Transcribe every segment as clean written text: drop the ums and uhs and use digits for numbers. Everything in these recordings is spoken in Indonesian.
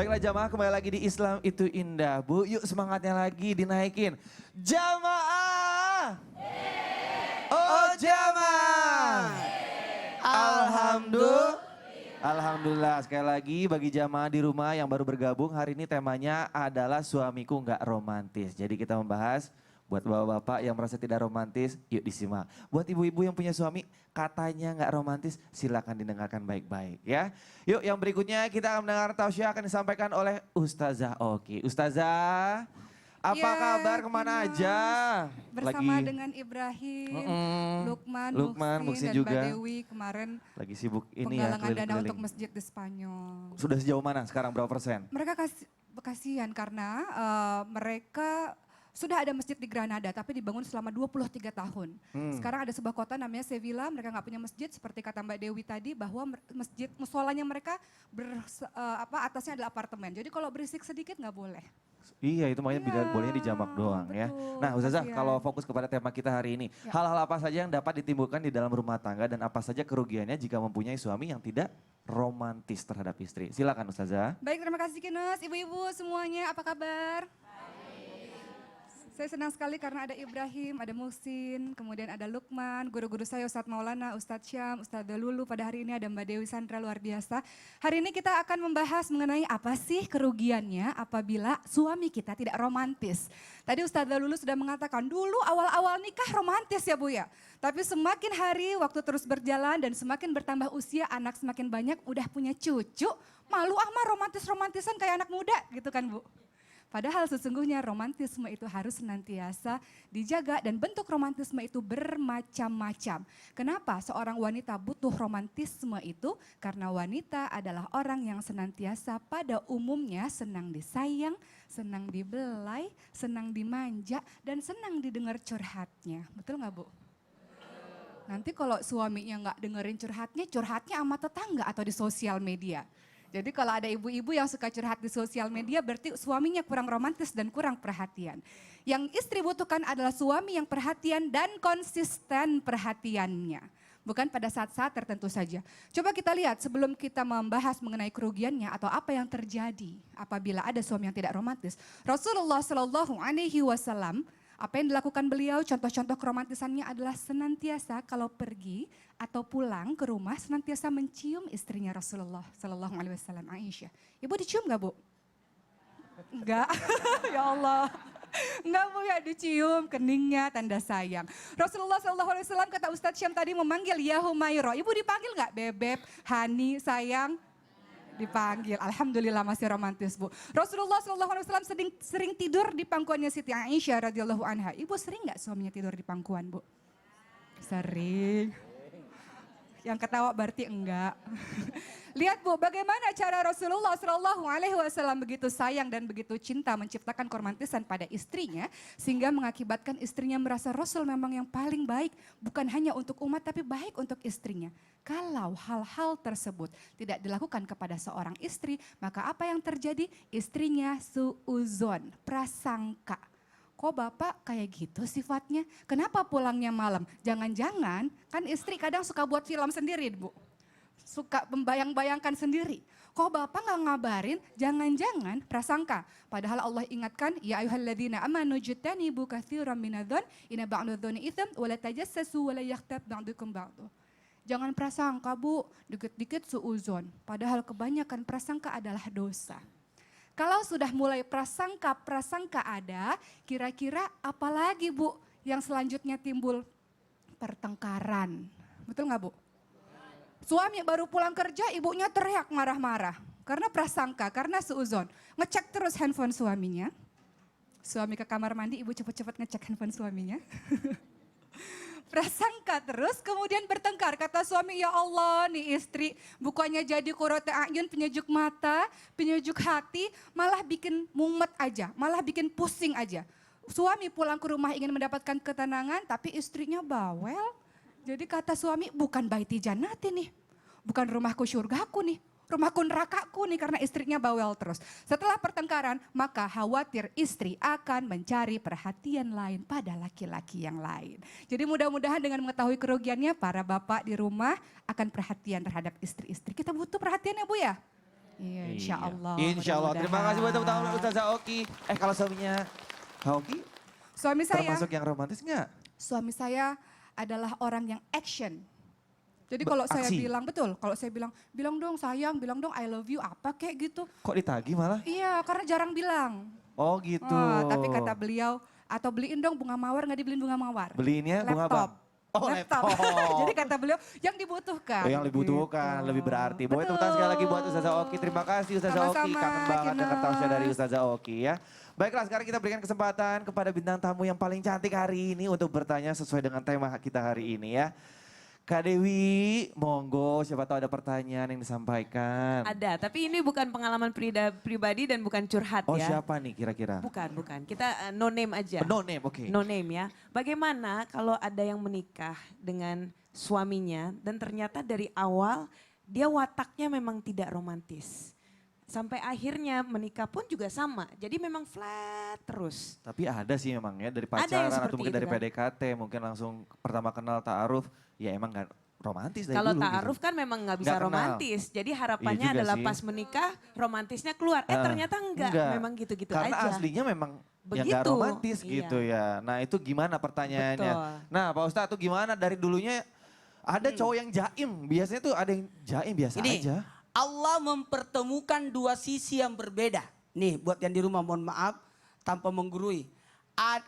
Baiklah jamaah, kembali lagi di Islam itu indah. Bu, yuk semangatnya lagi dinaikin. Jamaah! Oh jamaah! Alhamdulillah. Alhamdulillah, sekali lagi bagi jamaah di rumah yang baru bergabung, hari ini temanya adalah suamiku nggak romantis. Jadi kita membahas buat bapak-bapak yang merasa tidak romantis, yuk disimak. Buat ibu-ibu yang punya suami katanya nggak romantis, silakan didengarkan baik-baik ya. Yuk yang berikutnya kita akan mendengar tausiah akan disampaikan oleh Ustazah Oki. Ustazah, apa Ya, kabar, kemana aja? Bersama dengan Ibrahim, Lukman, Muhsin Muhsin, dan juga. Mbak Dewi kemarin Lagi sibuk ini ya, penggalangan dana keliling-keliling. untuk masjid di Spanyol. Sudah sejauh mana sekarang, berapa persen? Mereka kasihan karena mereka sudah ada masjid di Granada tapi dibangun selama 23 tahun. Sekarang ada sebuah kota namanya Sevilla, mereka nggak punya masjid seperti kata Mbak Dewi tadi bahwa masjid musolanya mereka atasnya adalah apartemen. Jadi kalau berisik sedikit nggak boleh. Iya, itu makanya Iya, bolehnya di jamak doang ya. betul, Nah Ustazah, kasihan. kalau fokus kepada tema kita hari ini, Ya. hal-hal apa saja yang dapat ditimbulkan di dalam rumah tangga dan apa saja kerugiannya jika mempunyai suami yang tidak romantis terhadap istri? Silakan Ustazah. Baik, terima kasih Kinus. Ibu-ibu semuanya, apa kabar? Saya senang sekali karena ada Ibrahim, ada Muhsin, kemudian ada Lukman, guru-guru saya Ustadz Maulana, Ustadz Syam, Ustadz Lulu. Pada hari ini ada Mbak Dewi Sandra, luar biasa. Hari ini kita akan membahas mengenai apa sih kerugiannya apabila suami kita tidak romantis. Tadi Ustadz Lulu sudah mengatakan dulu awal-awal nikah romantis ya Bu ya. Tapi semakin hari waktu terus berjalan dan semakin bertambah usia, anak semakin banyak, udah punya cucu, malu mah romantis-romantisan kayak anak muda gitu kan Bu. Padahal sesungguhnya romantisme itu harus senantiasa dijaga dan bentuk romantisme itu bermacam-macam. Kenapa seorang wanita butuh romantisme itu? Karena wanita adalah orang yang senantiasa pada umumnya senang disayang, senang dibelai, senang dimanja, dan senang didengar curhatnya. Betul nggak Bu? Nanti kalau suaminya nggak dengerin curhatnya sama tetangga atau di sosial media. Jadi kalau ada ibu-ibu yang suka curhat di sosial media berarti suaminya kurang romantis dan kurang perhatian. Yang istri butuhkan adalah suami yang perhatian dan konsisten perhatiannya. Bukan pada saat-saat tertentu saja. Coba kita lihat sebelum kita membahas mengenai kerugiannya atau apa yang terjadi apabila ada suami yang tidak romantis. Rasulullah Shallallahu Alaihi Wasallam, apa yang dilakukan beliau, contoh-contoh keromantisannya adalah senantiasa kalau pergi atau pulang ke rumah senantiasa mencium istrinya Rasulullah Sallallahu Alaihi Wasallam, Aisyah. Ibu dicium nggak Bu? Enggak, ya Allah. Enggak Bu ya, dicium keningnya tanda sayang. Rasulullah Sallallahu Alaihi Wasallam kata Ustadz Syam tadi memanggil ya Humairo. Ibu dipanggil nggak Bebeb, Hani, sayang? Dipanggil, alhamdulillah masih romantis Bu. Rasulullah SAW sering tidur di pangkuannya Siti Aisyah radhiyallahu anha. Ibu sering nggak suaminya tidur di pangkuan Bu? Sering. Yang ketawa berarti enggak. Lihat Bu, bagaimana cara Rasulullah SAW begitu sayang dan begitu cinta menciptakan keromantisan pada istrinya. Sehingga mengakibatkan istrinya merasa Rasul memang yang paling baik. Bukan hanya untuk umat tapi baik untuk istrinya. Kalau hal-hal tersebut tidak dilakukan kepada seorang istri, maka apa yang terjadi? Istrinya suuzon, prasangka. Kok bapak kayak gitu sifatnya? Kenapa pulangnya malam? Jangan-jangan kan istri kadang suka buat film sendiri Bu. Suka membayang-bayangkan sendiri. Kok bapak nggak ngabarin? Jangan-jangan prasangka. Padahal Allah ingatkan, ya ayyuhalladzina amanu jtanibu katsiran minadh-dhon inna ba'dadh-dhoni itsm wa la tajassasu wa la yaghtab ba'dukum ba'dha. Jangan prasangka Bu, dikit-dikit suuzon. Padahal kebanyakan prasangka adalah dosa. Kalau sudah mulai prasangka ada, kira-kira apa lagi Bu yang selanjutnya timbul? Pertengkaran. Betul nggak Bu? Suami baru pulang kerja, ibunya teriak marah-marah. Karena prasangka, karena suuzon. Ngecek terus handphone suaminya. Suami ke kamar mandi, ibu cepat-cepat ngecek handphone suaminya. Prasangka terus kemudian bertengkar. Kata suami, ya Allah nih istri bukannya jadi qurratu a'yun, penyejuk mata, penyejuk hati, malah bikin mumet aja, malah bikin pusing aja. Suami pulang ke rumah ingin mendapatkan ketenangan tapi istrinya bawel. Jadi kata suami, bukan baiti jannati nih, bukan rumahku syurgaku nih. Rumahku nerakaku nih karena istrinya bawel terus. Setelah pertengkaran maka khawatir istri akan mencari perhatian lain pada laki-laki yang lain. Jadi mudah-mudahan dengan mengetahui kerugiannya para bapak di rumah akan perhatian terhadap istri-istri. Kita butuh perhatian ya Bu ya? Iya, insya Allah. Insya Allah. Terima kasih buat tepuk tangan Ustazah Oki. Kalau suaminya Kak Oki Suami saya, termasuk yang romantis nggak? suami saya adalah orang yang action. Jadi kalau saya Aksi. bilang, betul, kalau saya bilang dong sayang, bilang dong I love you, apa kayak gitu. Kok ditagih malah? Iya, karena jarang bilang. Oh gitu. Tapi kata beliau, atau beliin dong bunga mawar, nggak dibeliin bunga mawar. Beliinnya bunga Laptop. apa? Oh laptop. Jadi kata beliau, yang dibutuhkan. Yang lebih butuhkan, Gitu. lebih berarti. Boleh tepuk tangan sekali lagi buat Ustazah Oki. Terima kasih Ustazah Oki. Sama-sama, Kangen banget dengar Kinos. tausiah dari Ustazah Oki ya. Baiklah sekarang kita berikan kesempatan kepada bintang tamu yang paling cantik hari ini untuk bertanya sesuai dengan tema kita hari ini ya. Kak Dewi, monggo siapa tahu ada pertanyaan yang disampaikan. Ada, tapi ini bukan pengalaman pribadi dan bukan curhat Oh ya. siapa nih kira-kira? Bukan. Kita no name aja. No name, oke. No name ya. Bagaimana kalau ada yang menikah dengan suaminya dan ternyata dari awal dia wataknya memang tidak romantis. Sampai akhirnya menikah pun juga sama. Jadi memang flat terus. Tapi ada sih memang ya dari Ada yang pacaran atau seperti mungkin itu dari kan? PDKT, mungkin langsung pertama kenal ta'aruf, ya emang gak romantis dari Kalau dulu ta'aruf gitu. kan memang nggak bisa Nggak kenal. romantis. Jadi harapannya Iya juga adalah sih. pas menikah romantisnya keluar. Ternyata enggak, memang gitu-gitu Karena aja. aslinya memang yang gak Begitu, romantis iya. gitu ya. Nah itu gimana pertanyaannya? Betul. Nah Pak Ustadz tuh gimana dari dulunya ada cowok yang jaim, biasanya tuh ada yang jaim biasa Ini aja. Allah mempertemukan dua sisi yang berbeda. Nih buat yang di rumah mohon maaf tanpa menggurui.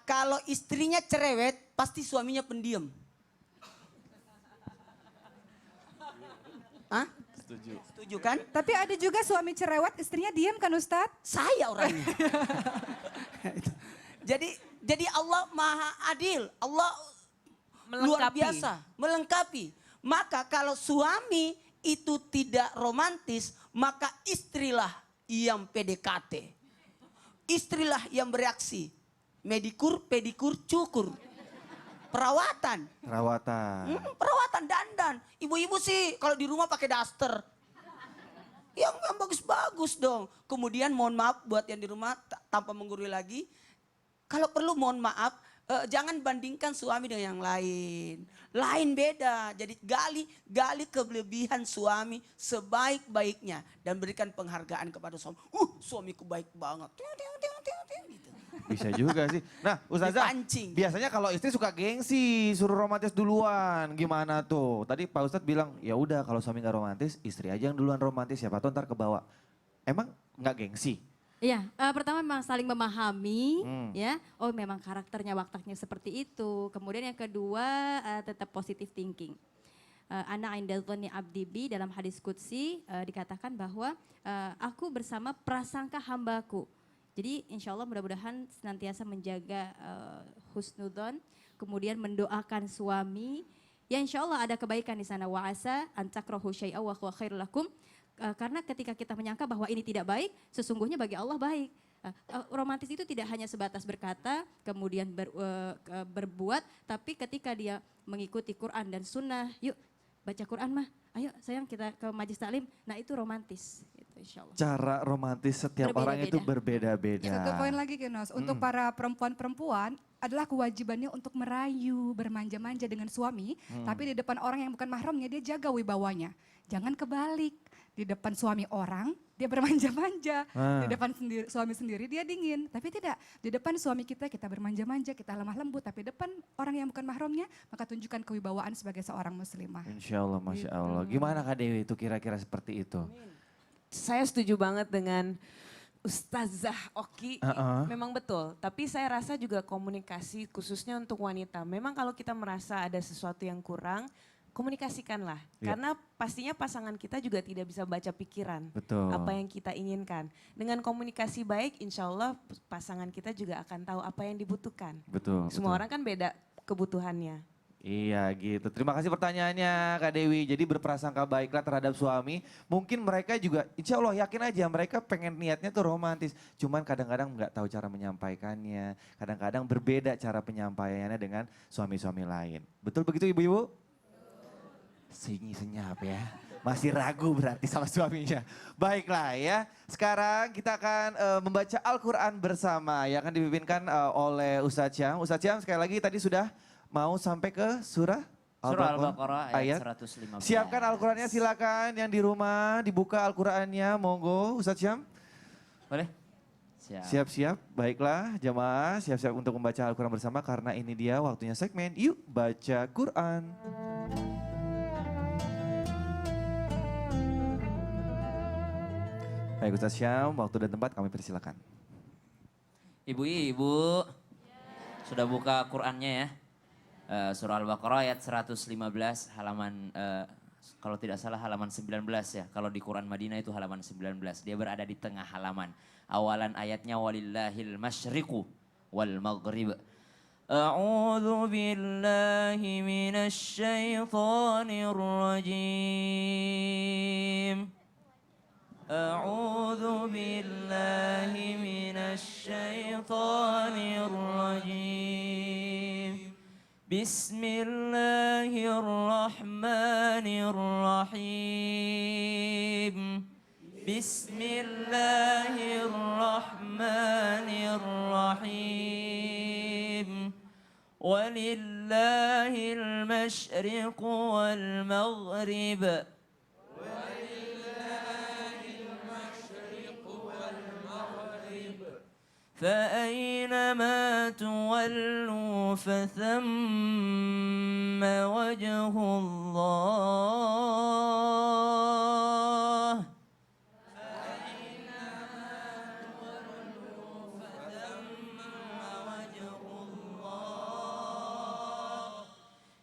Kalau istrinya cerewet pasti suaminya pendiam. Hah? Setuju kan? Tapi ada juga suami cerewet, istrinya diam kan Ustadz? Saya orangnya. jadi Allah maha adil. Allah luar Melengkapi. biasa. Melengkapi. Maka kalau suami itu tidak romantis, maka istrilah yang PDKT. Istrilah yang bereaksi. Medikur, pedikur, cukur. Perawatan. Perawatan. Perawatan dandan. Ibu-ibu sih kalau di rumah pakai daster. Yang bagus-bagus dong. Kemudian mohon maaf buat yang di rumah tanpa menggurui lagi. Kalau perlu mohon maaf, jangan bandingkan suami dengan yang lain. Lain beda. Jadi gali kelebihan suami sebaik-baiknya. Dan berikan penghargaan kepada suami. Suamiku baik banget. Gitu. Bisa juga sih. Nah Ustazah, Dipancing. biasanya kalau istri suka gengsi, suruh romantis duluan. Gimana tuh? Tadi Pak Ustadz bilang, ya udah kalau suami gak romantis, istri aja yang duluan romantis. Siapa tahu ntar kebawa. Emang gak gengsi? Iya, pertama memang saling memahami, ya. Oh, memang karakternya, wataknya seperti itu. Kemudian yang kedua tetap positive thinking. Ana inda dzanni abdi bi dalam hadis qudsi dikatakan bahwa aku bersama prasangka hambaku. Jadi insya Allah mudah-mudahan senantiasa menjaga husnudzon, kemudian mendoakan suami. Ya insya Allah ada kebaikan di sana. Wa asa an takrahu syai'a wa huwa khairul lakum. Karena ketika kita menyangka bahwa ini tidak baik, sesungguhnya bagi Allah baik. Romantis itu tidak hanya sebatas berkata, kemudian berbuat, tapi ketika dia mengikuti Quran dan Sunnah, yuk baca Quran mah, ayo sayang kita ke majlis taklim, nah itu romantis. Gitu, insya Allah. Cara romantis setiap orang itu berbeda-beda. Satu poin lagi Kinos, untuk para perempuan-perempuan adalah kewajibannya untuk merayu, bermanja-manja dengan suami. Tapi di depan orang yang bukan mahramnya dia jaga wibawanya. Jangan kebalik, di depan suami orang dia bermanja-manja. Di depan suami sendiri dia dingin. Tapi tidak, di depan suami kita bermanja-manja, kita lemah lembut. Tapi depan orang yang bukan mahramnya maka tunjukkan kewibawaan sebagai seorang muslimah. Insya Allah, Masya Allah. Gimana Kak Dewi itu kira-kira seperti itu? Saya setuju banget dengan Ustazah Oki, memang betul. Tapi saya rasa juga komunikasi khususnya untuk wanita. Memang kalau kita merasa ada sesuatu yang kurang, komunikasikanlah. Karena pastinya pasangan kita juga tidak bisa baca pikiran. Betul. Apa yang kita inginkan. Dengan komunikasi baik insya Allah pasangan kita juga akan tahu apa yang dibutuhkan. Betul. Semua orang kan beda kebutuhannya. Iya gitu. Terima kasih pertanyaannya Kak Dewi. Jadi berprasangka baiklah terhadap suami. Mungkin mereka juga insya Allah yakin aja mereka pengen niatnya tuh romantis. Cuman kadang-kadang nggak tahu cara menyampaikannya. Kadang-kadang berbeda cara penyampaiannya dengan suami-suami lain. Betul begitu ibu-ibu? Senyap ya. Masih ragu berarti sama suaminya. Baiklah ya. Sekarang kita akan membaca Al-Quran bersama. Yang akan dipimpinkan oleh Ustadz Syam. Ustadz Syam sekali lagi tadi sudah mau sampai ke surah Surah Al-Baqarah ayat 115. Siapkan Al-Qurannya silakan. Yang di rumah dibuka Al-Qurannya, monggo Ustadz Syam. Boleh? Siap. Siap-siap, baiklah jamaah siap-siap untuk membaca Al-Quran bersama karena ini dia waktunya segmen Yuk Baca Quran. Baik Ustadz Syam, waktu dan tempat kami persilakan. Ibu-ibu, sudah buka Qurannya ya? Surah Al-Baqarah ayat 115 halaman, kalau tidak salah halaman 19 ya. Kalau di Quran Madinah itu halaman 19, dia berada di tengah halaman. Awalan ayatnya walillahil masyriqu wal maghrib. A'udzu billahi minasy syaithanir rajim. A'udzu billahi minasy syaithanir rajim. Bismillahirrahmanirrahim. Bismillahirrahmanirrahim. Walillahil masyriqu wal maghrib. فأينما تولوا فثم وجه الله.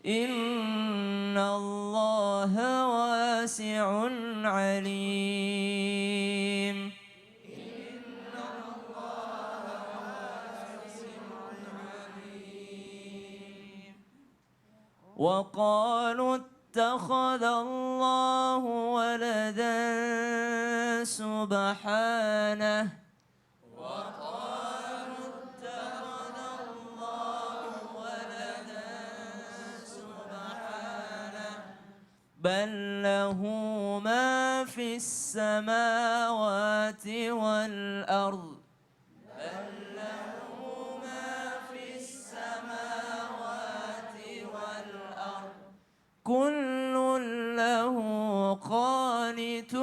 إن الله واسع عليم. وقالوا اتخذ الله ولدا سبحانه. بل له ما في السماوات والأرض. كل له قانتون.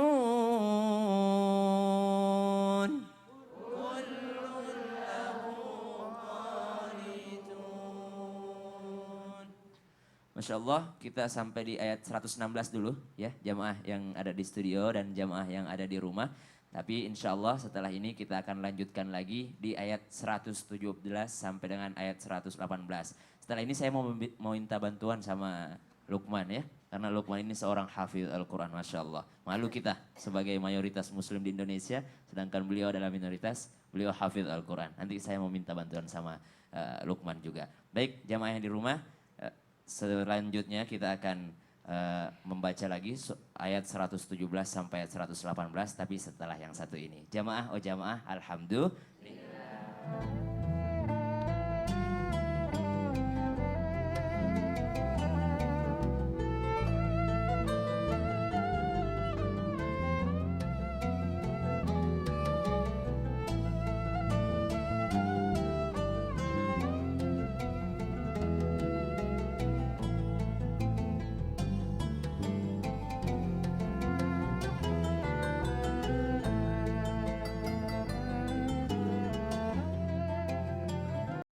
Masya Allah, kita sampai di ayat 116 dulu ya, jamaah yang ada di studio dan jamaah yang ada di rumah. Tapi insya Allah setelah ini kita akan lanjutkan lagi di ayat 117 sampai dengan ayat 118. Setelah ini saya mau minta bantuan sama Lukman ya. Karena Lukman ini seorang hafiz Al-Quran, Masya Allah. Malu kita sebagai mayoritas muslim di Indonesia, sedangkan beliau adalah minoritas, beliau hafiz Al-Quran. Nanti saya mau minta bantuan sama Lukman juga. Baik, jamaah yang di rumah, selanjutnya kita akan membaca lagi ayat 117 sampai ayat 118, tapi setelah yang satu ini. Jamaah, oh jamaah, alhamdulillah.